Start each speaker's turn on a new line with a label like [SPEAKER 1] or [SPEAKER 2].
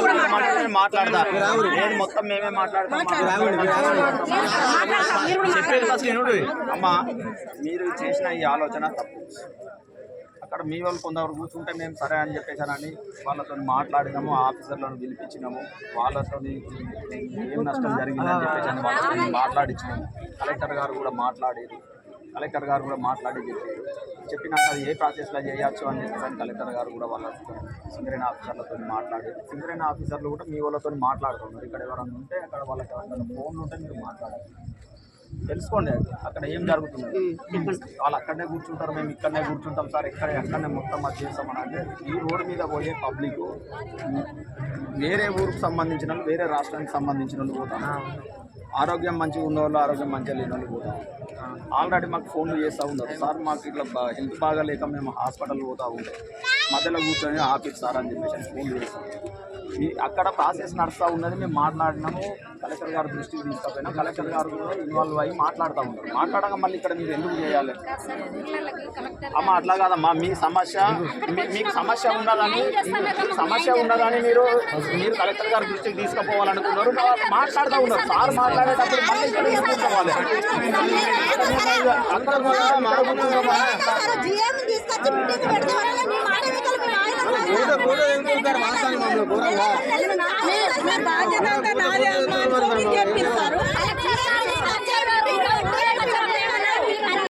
[SPEAKER 1] అక్కడ మళ్ళీ ఎందుకు మాట్లాడతా నేను మొత్తం మేమే మాట్లాడతాం. చెప్పేది ఫస్ట్ వినుడు. అమ్మా మీరు చేసిన ఈ ఆలోచన తప్పు. అక్కడ మీ వాళ్ళు కొందరు కూర్చుంటే మేము సరే అని చెప్పేసానని వాళ్ళతో మాట్లాడినాము, ఆఫీసర్లను పిలిపించినాము, వాళ్ళతో ఏం నష్టం జరిగిందని చెప్పేసి వాళ్ళతో మాట్లాడించినాము. కలెక్టర్ గారు కూడా మాట్లాడి చెప్పినాక అది ఏ ప్రాసెస్లో చేయొచ్చు అని చెప్పేసి కలెక్టర్ గారు కూడా వాళ్ళ సింగరేణి ఆఫీసర్లతో మాట్లాడి, సింగరేణి ఆఫీసర్లు కూడా మీ వాళ్ళతో మాట్లాడుతున్నారు. ఇక్కడ ఎవరన్నా ఉంటే అక్కడ వాళ్ళకి ఎవరైనా ఫోన్లు ఉంటే మీరు మాట్లాడాలి, తెలుసుకోండి అక్కడ ఏం జరుగుతుంది. వాళ్ళు అక్కడనే కూర్చుంటారు, మేము ఇక్కడనే కూర్చుంటాం సార్, ఎక్కడనే మొత్తం అది చేస్తామని అంటే ఈ రోడ్డు మీద పోయే పబ్లిక్ వేరే ఊరికి సంబంధించిన వాళ్ళు, వేరే రాష్ట్రానికి సంబంధించిన వాళ్ళు పోతాం. ఆరోగ్యం మంచిగా ఉన్న వాళ్ళు, ఆరోగ్యం మంచిగా లేని వాళ్ళు పోతాం. ఆల్రెడీ మాకు ఫోన్లు చేస్తూ ఉన్నారు, సార్ మాకు ఇట్లా హెల్త్ బాగాలేక మేము హాస్పిటల్ పోతూ ఉంటాం, మధ్యలో కూర్చొని ఆఫీస్ సార్ అని చెప్పేసి ఫోన్లు చేస్తాం. అక్కడ ప్రాసెస్ నడుస్తూ ఉన్నది, మేము మాట్లాడినాము, కలెక్టర్ గారు దృష్టికి తీసుకపోయినా కలెక్టర్ గారు కూడా ఇన్వాల్వ్ అయ్యి మాట్లాడుతూ ఉంటారు. మాట్లాడక మళ్ళీ ఇక్కడ మీరు ఎందుకు చేయాలి అమ్మ? అట్లా కాదమ్మా, మీ సమస్య మీకు సమస్య ఉన్నదని మీరు కలెక్టర్ గారి దృష్టికి తీసుకుపోవాలనుకున్నారు, మాట్లాడుతూ ఉన్నారు. సార్ మాట్లాడేటప్పుడు మళ్ళీ ఇక్కడ తీసుకోవాలి.
[SPEAKER 2] బాధ్యత